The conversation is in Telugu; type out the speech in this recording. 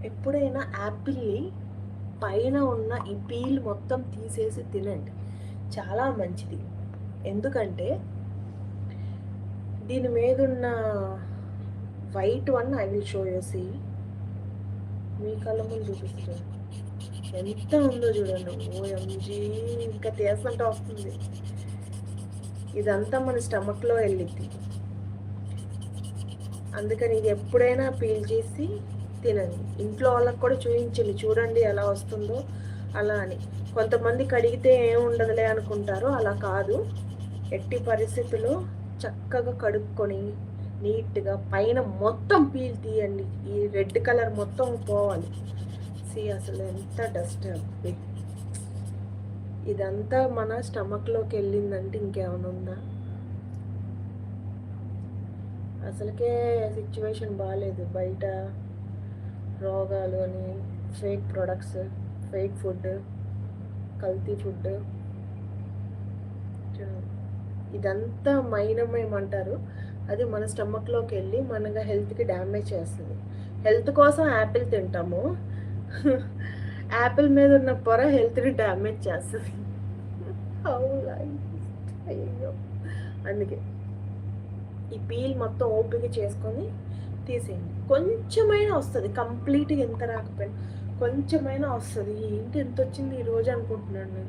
ఎప్పుడైనా యాపిల్‌ని పైన ఉన్న ఈ పీల్ మొత్తం తీసేసి తినండి. చాలా మంచిది. ఎందుకంటే దీని మీదున్న white one I will show you see. మీ కళ్ళ ముందు చూపిస్తా చూడండి. ఎంత ఉందో చూడండి. ఓఎంజీ ఇంకా తీస్తుంటే వస్తుంది. ఇదంతా మన స్టమక్‌లో ఎళ్ళిద్ది. అందుకని ఇది ఎప్పుడైనా పీల్ చేసి తినండి. ఇంట్లో వాళ్ళకి కూడా చూయించండి. చూడండి ఎలా వస్తుందో అలా అని. కొంతమంది కడిగితే ఏం ఉండదులే అనుకుంటారు. అలా కాదు. ఎట్టి పరిస్థితుల్లో చక్కగా కడుక్కొని నీట్‌గా పైన మొత్తం పీల్ తీయండి. ఈ రెడ్ కలర్ మొత్తం పోవాలి. అసలు ఎంత డస్ట్ అబ్బే! ఇదంతా మన స్టమక్‌లోకి ఎళ్ళిందంటే ఇంకేమైనా ఉందా? అసలుకే సిచ్యువేషన్ బాలేదు. బయట రోగాలు అని, ఫేక్ ప్రొడక్ట్స్, ఫేక్ ఫుడ్, కల్తీ ఫుడ్. ఇదంతా మైనమేమంటారు. అది మన స్టమక్‌లోకి వెళ్ళి మన హెల్త్‌కి డ్యామేజ్ చేస్తుంది. హెల్త్ కోసం యాపిల్ తింటాము. యాపిల్ మీద ఉన్న పొర హెల్త్‌ని డ్యామేజ్ చేస్తది. అవునా? అయ్యో! అందుకే ఈ పీల్ మొత్తం ఓపిక చేసుకొని తీసేయండి. కొంచెమైనా వస్తది. కంప్లీట్‌గా ఎంత రాకపోయినా కొంచెమైనా వస్తది. ఏంటి ఎంతొచ్చింది ఈరోజు అనుకుంటున్నాను నేను.